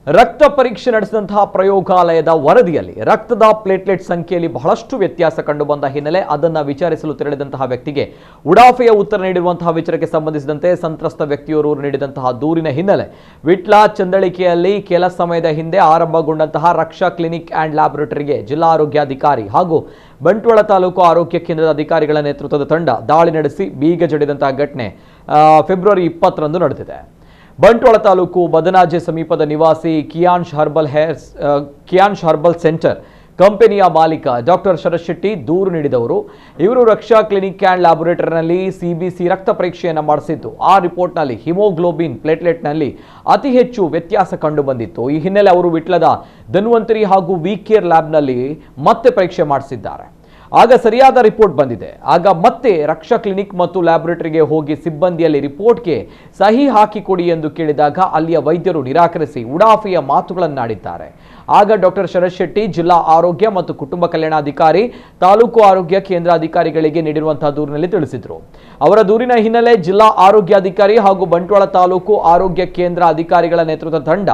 ರಕ್ತ ಪರೀಕ್ಷೆ ನಡೆಸಿದಂತಹ ಪ್ರಯೋಗಾಲಯದ ವರದಿಯಲ್ಲಿ ರಕ್ತದ ಪ್ಲೇಟ್ಲೆಟ್ ಸಂಖ್ಯೆಯಲ್ಲಿ ಬಹಳಷ್ಟು ವ್ಯತ್ಯಾಸ ಕಂಡುಬಂದ ಹಿನ್ನೆಲೆ ಅದನ್ನು ವಿಚಾರಿಸಲು ತೆರಳಿದಂತಹ ವ್ಯಕ್ತಿಗೆ ಉಡಾಫೆಯ ಉತ್ತರ ನೀಡಿರುವಂತಹ ವಿಚಾರಕ್ಕೆ ಸಂಬಂಧಿಸಿದಂತೆ ಸಂತ್ರಸ್ತ ವ್ಯಕ್ತಿಯವರು ನೀಡಿದಂತಹ ದೂರಿನ ಹಿನ್ನೆಲೆ ವಿಟ್ಲ ಚಂದಳಿಕೆಯಲ್ಲಿ ಕೆಲ ಸಮಯದ ಹಿಂದೆ ಆರಂಭಗೊಂಡಂತಹ ರಕ್ಷಾ ಕ್ಲಿನಿಕ್ ಆ್ಯಂಡ್ ಲ್ಯಾಬೊರೇಟರಿಗೆ ಜಿಲ್ಲಾ ಆರೋಗ್ಯಾಧಿಕಾರಿ ಹಾಗೂ ಬಂಟ್ವಾಳ ತಾಲೂಕು ಆರೋಗ್ಯ ಕೇಂದ್ರದ ಅಧಿಕಾರಿಗಳ ನೇತೃತ್ವದ ತಂಡ ದಾಳಿ ನಡೆಸಿ ಬೀಗ ಜಡಿದಂತಹ ಘಟನೆ ಫೆಬ್ರವರಿ 20ರಂದು ನಡೆದಿದೆ. ಬಂಟ್ವಾಳ ತಾಲೂಕು ಬದನಾಜೆ ಸಮೀಪದ ನಿವಾಸಿ ಕಿಯಾನ್ಶ್ ಹರ್ಬಲ್ ಸೆಂಟರ್ ಕಂಪನಿಯ ಮಾಲೀಕ ಡಾಕ್ಟರ್ ಶರತ್ ಶೆಟ್ಟಿ ದೂರು ನೀಡಿದವರು. ಇವರು ರಕ್ಷಾ ಕ್ಲಿನಿಕ್ ಆ್ಯಂಡ್ ಲ್ಯಾಬೊರೇಟರಿನಲ್ಲಿ ಸಿಬಿಸಿ ರಕ್ತ ಪರೀಕ್ಷೆಯನ್ನು ಮಾಡಿಸಿದ್ದು ಆ ರಿಪೋರ್ಟ್ನಲ್ಲಿ ಹಿಮೋಗ್ಲೋಬಿನ್ ಪ್ಲೇಟ್ಲೆಟ್ನಲ್ಲಿ ಅತಿ ಹೆಚ್ಚು ವ್ಯತ್ಯಾಸ ಕಂಡುಬಂದಿತ್ತು. ಈ ಹಿನ್ನೆಲೆ ಅವರು ವಿಟ್ಲದ ಧನ್ವಂತರಿ ಹಾಗೂ ವಿಕೇರ್ ಲ್ಯಾಬ್ನಲ್ಲಿ ಮತ್ತೆ ಪರೀಕ್ಷೆ ಮಾಡಿಸಿದ್ದಾರೆ. ಆಗ ಸರಿಯಾದ ರಿಪೋರ್ಟ್ ಬಂದಿದೆ. ಆಗ ಮತ್ತೆ ರಕ್ಷಾ ಕ್ಲಿನಿಕ್ ಮತ್ತು ಲ್ಯಾಬೊರೇಟರಿಗೆ ಹೋಗಿ ಸಿಬ್ಬಂದಿಯಲ್ಲಿ ರಿಪೋರ್ಟ್ಗೆ ಸಹಿ ಹಾಕಿಕೊಡಿ ಎಂದು ಕೇಳಿದಾಗ ಅಲ್ಲಿಯ ವೈದ್ಯರು ನಿರಾಕರಿಸಿ ಉಡಾಫೆಯ ಮಾತುಗಳನ್ನಾಡಿದ್ದಾರೆ. ಆಗ ಡಾಕ್ಟರ್ ಶರತ್ ಶೆಟ್ಟಿ ಜಿಲ್ಲಾ ಆರೋಗ್ಯ ಮತ್ತು ಕುಟುಂಬ ಕಲ್ಯಾಣಾಧಿಕಾರಿ ತಾಲೂಕು ಆರೋಗ್ಯ ಕೇಂದ್ರ ಅಧಿಕಾರಿಗಳಿಗೆ ನೀಡಿರುವಂತಹ ದೂರಿನಲ್ಲಿ ತಿಳಿಸಿದರು. ಅವರ ದೂರಿನ ಹಿನ್ನೆಲೆ ಜಿಲ್ಲಾ ಆರೋಗ್ಯಾಧಿಕಾರಿ ಹಾಗೂ ಬಂಟ್ವಾಳ ತಾಲೂಕು ಆರೋಗ್ಯ ಕೇಂದ್ರ ಅಧಿಕಾರಿಗಳ ನೇತೃತ್ವದ ತಂಡ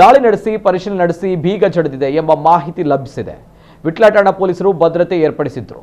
ದಾಳಿ ನಡೆಸಿ ಪರಿಶೀಲನೆ ನಡೆಸಿ ಬೀಗ ಜಡಿದಿದೆ ಎಂಬ ಮಾಹಿತಿ ಲಭಿಸಿದೆ. ವಿಟ್ಲ ಠಾಣಾ ಪೊಲೀಸರು ಭದ್ರತೆ ಏರ್ಪಡಿಸಿದ್ರು.